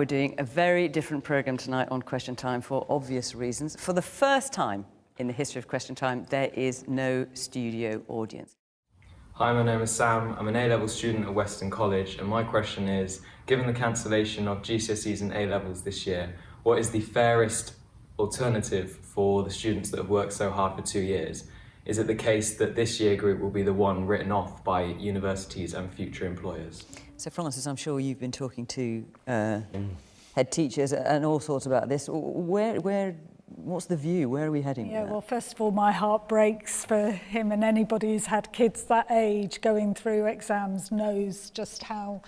we're doing a very different programme tonight on Question Time for obvious reasons. For the first time in the history of Question Time, there is no studio audience. Hi, my name is Sam. I'm an A-level student at Weston College, and my question is, given the cancellation of GCSEs and A-levels this year, what is the fairest alternative for the students that have worked so hard for 2 years? Is it the case that this year group will be the one written off by universities and future employers? So, Francis, I'm sure you've been talking to head teachers and all sorts about this. What's the view? Where are we heading? Yeah, well, first of all, my heart breaks for him, and anybody who's had kids that age going through exams knows just how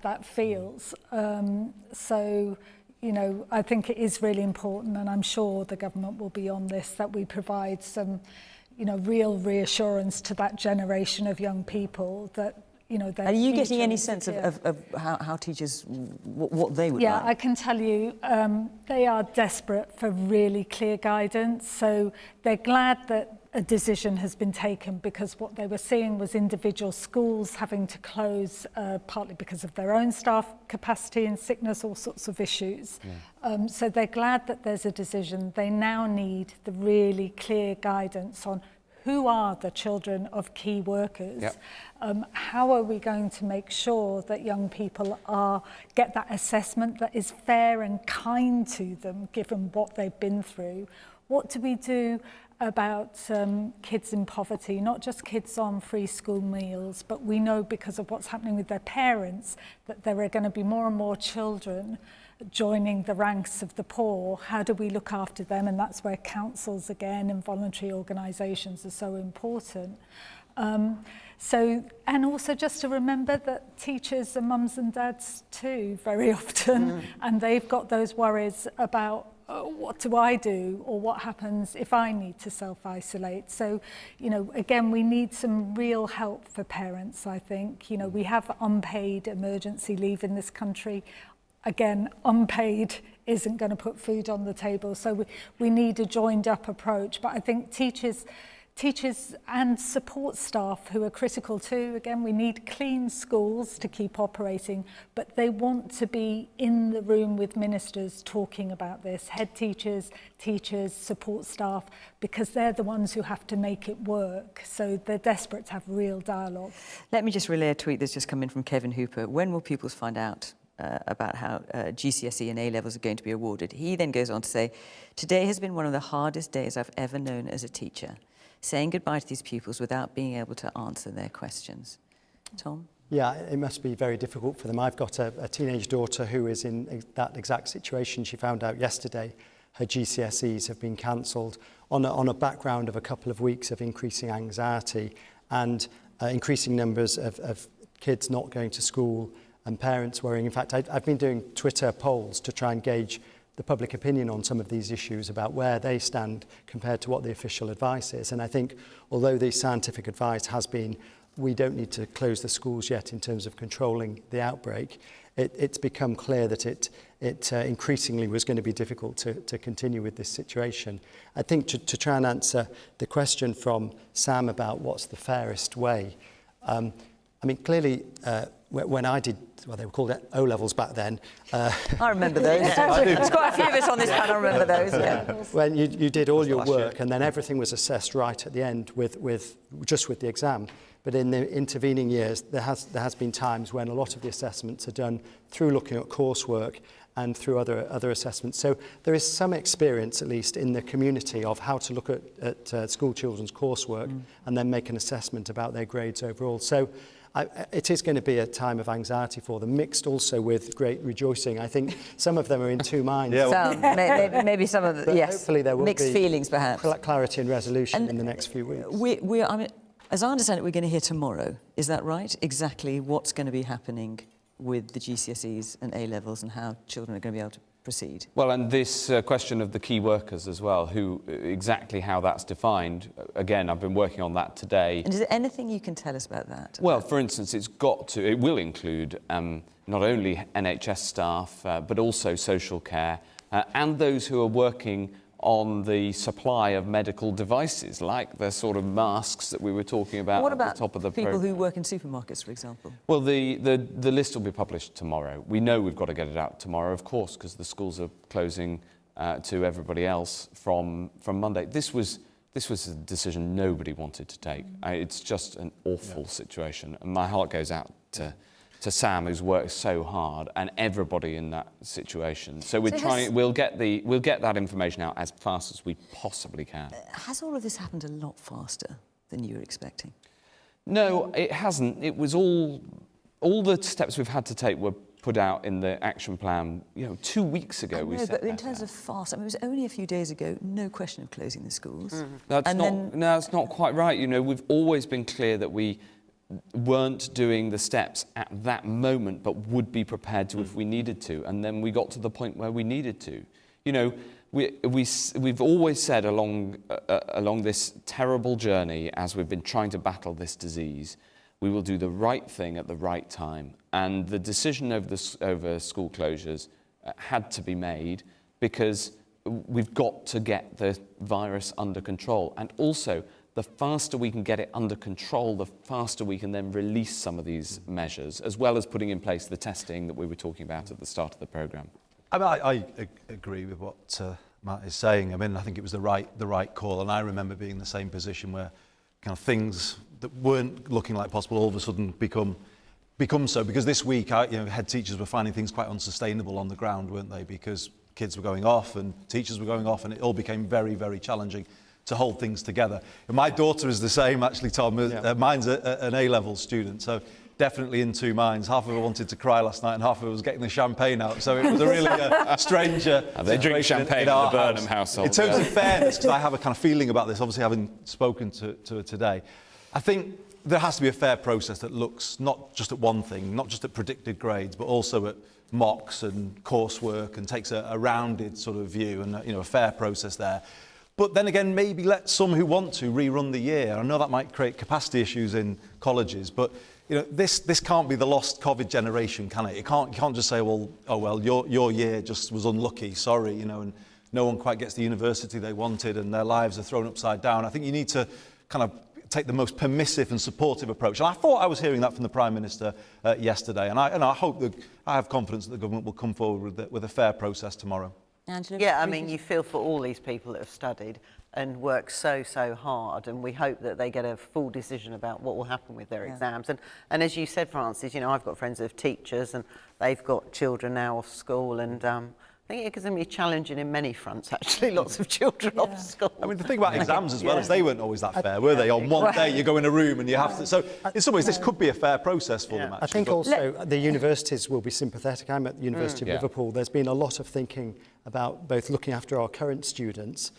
that feels. So, you know, I think it is really important, and I'm sure the government will be on this, that we provide some, you know, real reassurance to that generation of young people that, you know, are you getting any sense of how teachers, what they would like? Yeah, I can tell you they are desperate for really clear guidance. So they're glad that a decision has been taken, because what they were seeing was individual schools having to close partly because of their own staff capacity and sickness, all sorts of issues. Yeah. So they're glad that there's a decision. They now need the really clear guidance on who are the children of key workers. Yep. How are we going to make sure that young people get that assessment that is fair and kind to them, given what they've been through? What do we do about kids in poverty, not just kids on free school meals, but we know because of what's happening with their parents that there are going to be more and more children joining the ranks of the poor. How do we look after them? And that's where councils again and voluntary organisations are so important. And also just to remember that teachers are mums and dads too, very often, and they've got those worries about what do I do, or what happens if I need to self-isolate. So, you know, again, we need some real help for parents, I think. You know, we have unpaid emergency leave in this country. Again, unpaid isn't going to put food on the table, so we need a joined-up approach. But I think teachers and support staff who are critical too. Again, we need clean schools to keep operating, but they want to be in the room with ministers talking about this, head teachers, support staff, because they're the ones who have to make it work. So they're desperate to have real dialogue. Let me just relay a tweet that's just come in from Kevin Hooper. When will pupils find out about how GCSE and A Levels are going to be awarded? He then goes on to say, today has been one of the hardest days I've ever known as a teacher. Saying goodbye to these pupils without being able to answer their questions. Tom? Yeah, it must be very difficult for them. I've got a teenage daughter who is in that exact situation. She found out yesterday her GCSEs have been cancelled on a background of a couple of weeks of increasing anxiety and increasing numbers of kids not going to school and parents worrying. In fact, I've been doing Twitter polls to try and gauge the public opinion on some of these issues about where they stand compared to what the official advice is. And I think although the scientific advice has been we don't need to close the schools yet in terms of controlling the outbreak, it's become clear that it increasingly was going to be difficult to continue with this situation. I think to try and answer the question from Sam about what's the fairest way, I mean, clearly, when I did, well, they were called O Levels back then. I remember those. There's quite a few of us on this panel remember those. Yeah. When you did all your work and then everything was assessed right at the end with the exam. But in the intervening years, there has been times when a lot of the assessments are done through looking at coursework and through other assessments. So there is some experience, at least in the community, of how to look at school children's coursework and then make an assessment about their grades overall. So it is going to be a time of anxiety for them, mixed also with great rejoicing. I think some of them are in two minds. Maybe some of the, yes, hopefully there will mixed be feelings, perhaps. Clarity and resolution in the next few weeks. I mean, as I understand it, we're going to hear tomorrow. Is that right? Exactly what's going to be happening with the GCSEs and A Levels and how children are going to be able to proceed? Well, and this question of the key workers as well, exactly how that's defined. Again, I've been working on that today. And is there anything you can tell us about that? Well, for instance, it will include not only NHS staff, but also social care, and those who are working on the supply of medical devices, like the sort of masks that we were talking about What at about the top of the people programme. who work in supermarkets, for example? Well, the list will be published tomorrow. We know we've got to get it out tomorrow, of course, because the schools are closing to everybody else from Monday. This was a decision nobody wanted to take. It's just an awful situation, and my heart goes out to Sam, who's worked so hard, and everybody in that situation. So we'll get that information out as fast as we possibly can. Has all of this happened a lot faster than you were expecting? No, it hasn't. It was all the steps we've had to take were put out in the action plan, 2 weeks ago. But in terms of fast, I mean, it was only a few days ago, no question of closing the schools. That's not quite right. We've always been clear that we weren't doing the steps at that moment, but would be prepared to if we needed to. And then we got to the point where we needed to. We've always said along this terrible journey, as we've been trying to battle this disease, we will do the right thing at the right time. And the decision over school closures had to be made because we've got to get the virus under control. And also, the faster we can get it under control, the faster we can then release some of these measures, as well as putting in place the testing that we were talking about at the start of the programme. I agree with what Matt is saying. I mean, I think it was the right call, and I remember being in the same position where kind of things that weren't looking like possible all of a sudden become so. Because this week, head teachers were finding things quite unsustainable on the ground, weren't they? Because kids were going off and teachers were going off, and it all became very, very challenging to hold things together. And my daughter is the same, actually, Tom. Yeah. Mine's an A Levels student, so definitely in two minds. Half of her wanted to cry last night, and half of her was getting the champagne out. So it was a really strange They drink champagne in the Burnham household. In terms of fairness, because I have a kind of feeling about this, obviously having spoken to her today, I think there has to be a fair process that looks not just at one thing, not just at predicted grades, but also at mocks and coursework, and takes a rounded sort of view and a fair process there. But then again, maybe let some who want to rerun the year. I know that might create capacity issues in colleges, but this can't be the lost COVID generation, can it? You can't just say, well, your year just was unlucky, sorry, and no one quite gets the university they wanted and their lives are thrown upside down. I think you need to kind of take the most permissive and supportive approach. And I thought I was hearing that from the Prime Minister yesterday, and I hope that I have confidence that the government will come forward with a fair process tomorrow. Angela? Yeah, I mean, you feel for all these people that have studied and worked so hard, and we hope that they get a full decision about what will happen with their exams. And as you said, Francis, I've got friends of teachers and they've got children now off school, and I think it's going to be challenging in many fronts, actually, lots of children off school. I mean, the thing about exams as well is they weren't always that fair, were they? On one day you go in a room and you have to... So in some ways this could be a fair process for them, actually. I think also the universities will be sympathetic. I'm at the University of Liverpool. There's been a lot of thinking about both looking after our current students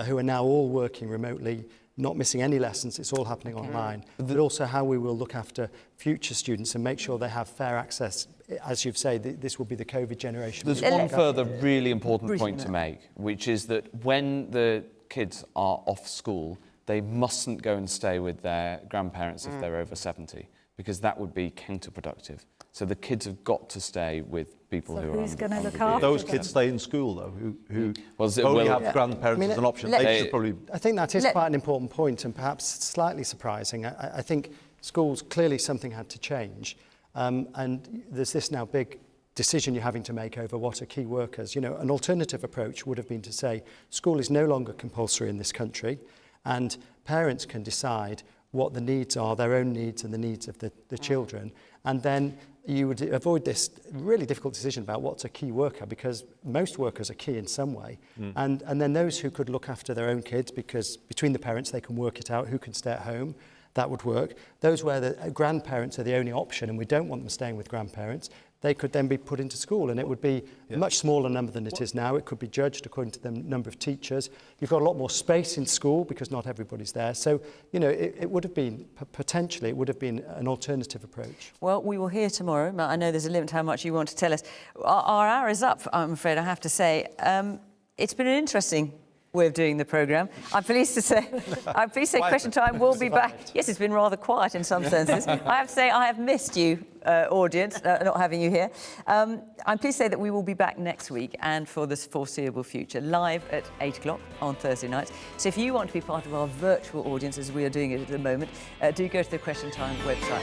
who are now all working remotely, not missing any lessons, it's all happening online, but also how we will look after future students and make sure they have fair access. As you've said, this will be the COVID generation. There's one further really important point to make, which is that when the kids are off school, they mustn't go and stay with their grandparents if they're over 70, because that would be counterproductive. So the kids have got to stay with people who are who's going to look under after those them? kids stay in school, though, who only have grandparents as an option. They should probably... I think that is quite an important point, and perhaps slightly surprising. I think schools, clearly something had to change. And there's this now big decision you're having to make over what are key workers. An alternative approach would have been to say school is no longer compulsory in this country, and parents can decide what the needs are, their own needs and the needs of the children. And then you would avoid this really difficult decision about what's a key worker, because most workers are key in some way. And then those who could look after their own kids, because between the parents they can work it out who can stay at home, that would work. Those where the grandparents are the only option and we don't want them staying with grandparents, they could then be put into school, and it would be a much smaller number than it is now. It could be judged according to the number of teachers. You've got a lot more space in school because not everybody's there. So, it would have been, potentially, it would have been an alternative approach. Well, we will hear tomorrow. I know there's a limit to how much you want to tell us. Our hour is up, I'm afraid, I have to say. It's been an interesting way of doing the programme. I'm pleased to say Question Time will be back. Yes, it's been rather quiet in some senses. I have to say I have missed you, audience, not having you here. I'm pleased to say that we will be back next week and for the foreseeable future, live at 8 o'clock on Thursday nights. So if you want to be part of our virtual audience, as we are doing it at the moment, do go to the Question Time website.